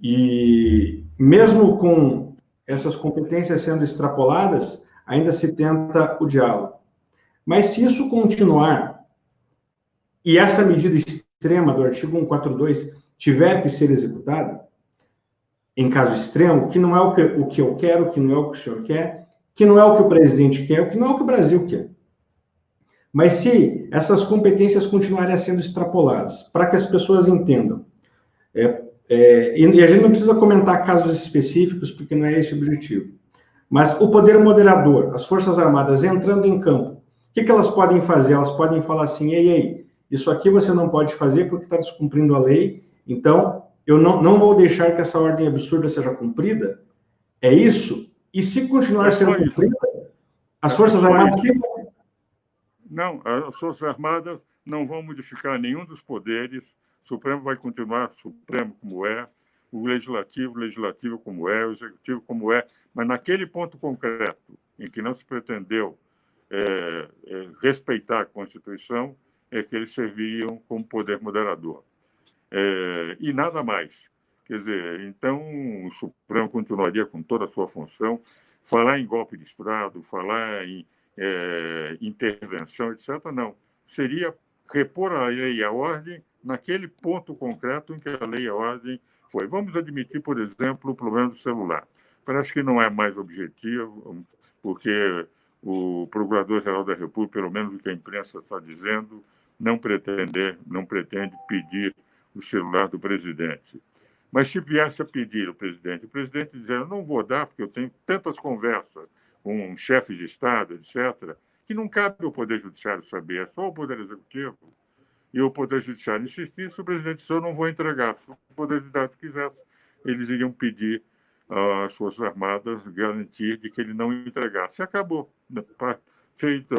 E mesmo com essas competências sendo extrapoladas, ainda se tenta o diálogo. Mas se isso continuar, e essa medida extrema do artigo 142 tiver que ser executada, em caso extremo, que não é o que eu quero, que não é o que o senhor quer, que não é o que o presidente quer, que não é o que o Brasil quer. Mas se essas competências continuarem sendo extrapoladas, para que as pessoas entendam, e a gente não precisa comentar casos específicos, porque não é esse o objetivo, mas o poder moderador, as Forças Armadas entrando em campo, o que elas podem fazer? Elas podem falar assim, ei, isso aqui você não pode fazer porque está descumprindo a lei, então eu não vou deixar que essa ordem absurda seja cumprida. É isso? E se continuar sendo cumprida, as Forças Armadas... Não, as Forças Armadas não vão modificar nenhum dos poderes, o Supremo vai continuar Supremo como é, o Legislativo como é, o Executivo como é, mas naquele ponto concreto em que não se pretendeu respeitar a Constituição, é que eles serviriam como poder moderador. E nada mais. Quer dizer, então o Supremo continuaria com toda a sua função, falar em golpe de Estado, falar em intervenção, etc., não. Seria repor a lei e a ordem naquele ponto concreto em que a lei e a ordem foi. Vamos admitir, por exemplo, o problema do celular. Parece que não é mais objetivo, porque o Procurador-Geral da República, pelo menos o que a imprensa está dizendo, não pretende pedir o celular do presidente. Mas se viesse a pedir o presidente dizer, eu não vou dar, porque eu tenho tantas conversas com chefes de Estado, etc., que não cabe ao Poder Judiciário saber, é só o Poder Executivo. E o Poder Judiciário insistisse, o presidente disse, eu não vou entregar. Se o Poder Judiciário quisesse, eles iriam pedir às Forças Armadas garantir de que ele não entregasse. E acabou. Feito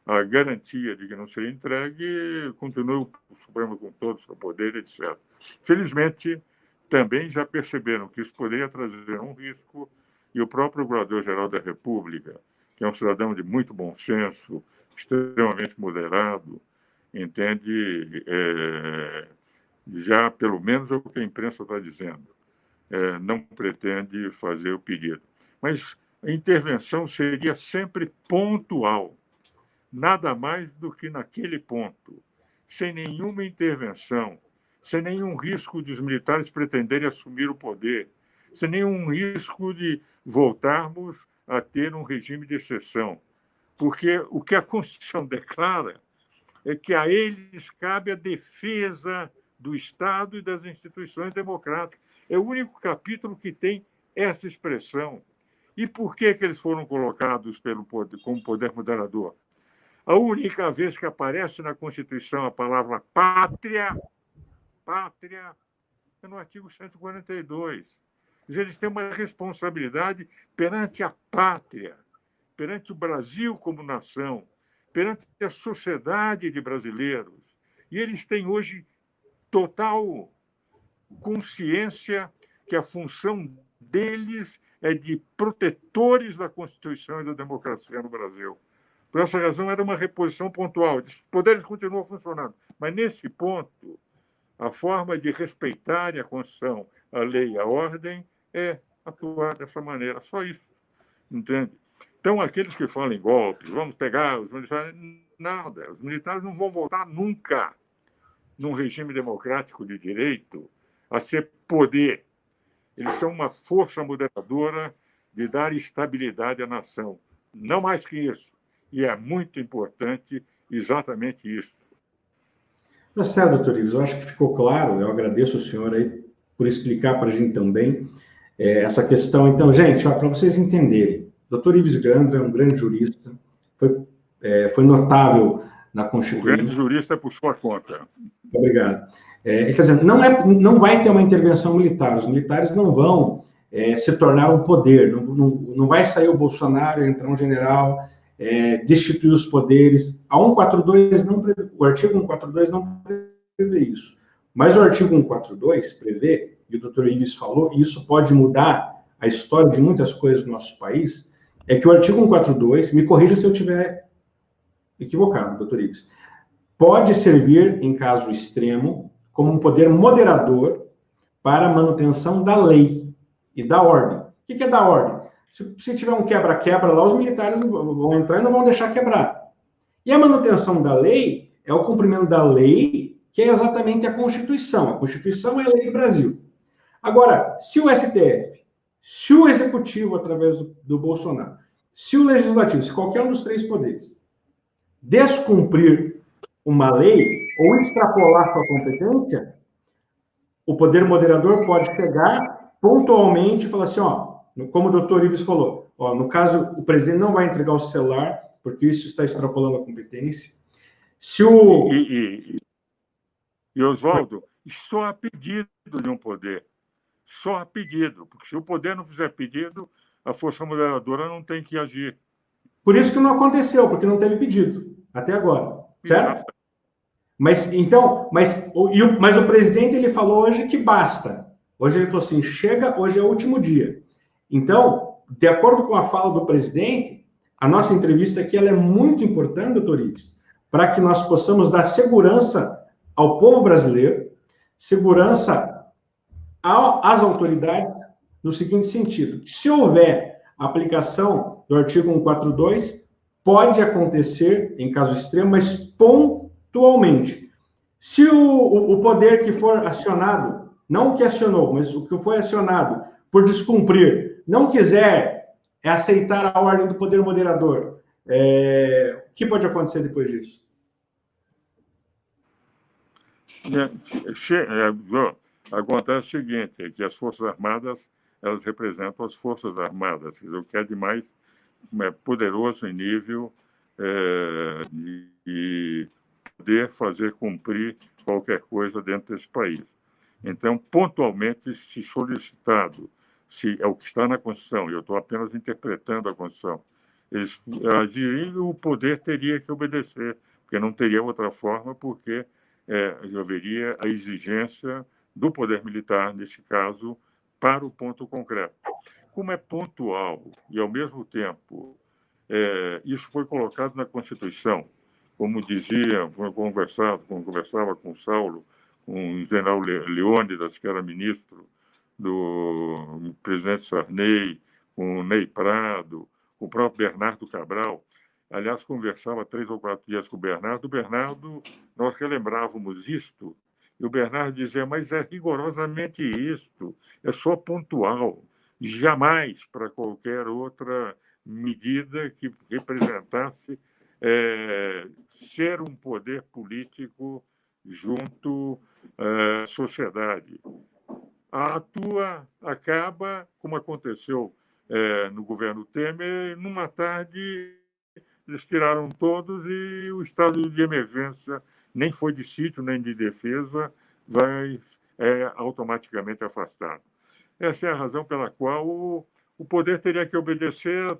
a garantia de que não seria entregue, continua o Supremo com todo o seu poder, etc. Felizmente, também já perceberam que isso poderia trazer um risco, e o próprio Procurador-Geral da República, que é um cidadão de muito bom senso, extremamente moderado, entende, já pelo menos é o que a imprensa está dizendo, não pretende fazer o pedido. Mas a intervenção seria sempre pontual, nada mais do que naquele ponto, sem nenhuma intervenção, sem nenhum risco de os militares pretenderem assumir o poder, sem nenhum risco de voltarmos a ter um regime de exceção. Porque o que a Constituição declara é que a eles cabe a defesa do Estado e das instituições democráticas. É o único capítulo que tem essa expressão. E por que eles foram colocados como poder moderador? A única vez que aparece na Constituição a palavra pátria é no artigo 142. Eles têm uma responsabilidade perante a pátria, perante o Brasil como nação, perante a sociedade de brasileiros. E eles têm hoje total consciência que a função deles é de protetores da Constituição e da democracia no Brasil. Por essa razão, era uma reposição pontual. Os poderes continuam funcionando, mas, nesse ponto, a forma de respeitar a Constituição, a lei e a ordem é atuar dessa maneira, só isso, entende? Então, aqueles que falam em golpes, vamos pegar os militares, nada, os militares não vão voltar nunca num regime democrático de direito a ser poder. Eles são uma força moderadora de dar estabilidade à nação, não mais que isso, e é muito importante exatamente isso. Tá certo, doutor Ives, eu acho que ficou claro, eu agradeço o senhor aí por explicar para a gente também essa questão. Então, gente, para vocês entenderem, doutor Ives Grandra é um grande jurista, foi notável na Constituição. O grande jurista é por sua conta. Obrigado. Quer dizer, não vai ter uma intervenção militar, os militares não vão se tornar um poder, não vai sair o Bolsonaro, entrar um general, destituir os poderes. O artigo 142 não prevê isso. Mas o artigo 142 prevê, e o doutor Ives falou, e isso pode mudar a história de muitas coisas do nosso país, é que o artigo 142, me corrija se eu estiver equivocado, doutor Ives, pode servir, em caso extremo, como um poder moderador para a manutenção da lei e da ordem. O que é da ordem? Se tiver um quebra-quebra lá, os militares vão entrar e não vão deixar quebrar. E a manutenção da lei é o cumprimento da lei, que é exatamente a Constituição. A Constituição é a lei do Brasil. Agora, se o STF, se o Executivo, através do Bolsonaro, se o Legislativo, se qualquer um dos três poderes, descumprir uma lei ou extrapolar sua competência, o poder moderador pode chegar pontualmente e falar assim, ó, como o doutor Ives falou, ó, no caso, o presidente não vai entregar o celular, porque isso está extrapolando a competência. Se o... E Oswaldo, só a pedido de um poder. Só a pedido. Porque se o poder não fizer pedido, a força moderadora não tem que agir. Por isso que não aconteceu, porque não teve pedido, até agora. Certo? Exato. Mas o presidente ele falou hoje que basta. Hoje ele falou assim, chega, hoje é o último dia. Então, de acordo com a fala do presidente, a nossa entrevista aqui ela é muito importante, doutor Ives, para que nós possamos dar segurança ao povo brasileiro, segurança às autoridades, no seguinte sentido, que se houver aplicação do artigo 142, pode acontecer em caso extremo, mas pontualmente. Se o poder que for acionado, não o que acionou, mas o que foi acionado por descumprir, não quiser aceitar a ordem do poder moderador, o que pode acontecer depois disso? Acontece o seguinte, é que as Forças Armadas, elas representam as Forças Armadas, quer dizer, o que é de mais poderoso em nível de poder fazer cumprir qualquer coisa dentro desse país. Então, pontualmente, se solicitado, se é o que está na Constituição, eu estou apenas interpretando a Constituição, o poder teria que obedecer, porque não teria outra forma, porque haveria a exigência do poder militar, nesse caso, para o ponto concreto. Como é pontual e, ao mesmo tempo, isso foi colocado na Constituição, como dizia, quando conversava com o Saulo, com o general Leônidas, que era ministro do presidente Sarney, com o Ney Prado, com o próprio Bernardo Cabral. Aliás, conversava 3 ou 4 dias com o Bernardo. Nós relembrávamos isto, e o Bernardo dizia, mas é rigorosamente isto, é só pontual, jamais para qualquer outra medida que representasse ser um poder político junto à sociedade. Acaba, como aconteceu no governo Temer, numa tarde eles tiraram todos e o estado de emergência nem foi de sítio nem de defesa, vai automaticamente afastado. Essa é a razão pela qual o poder teria que obedecer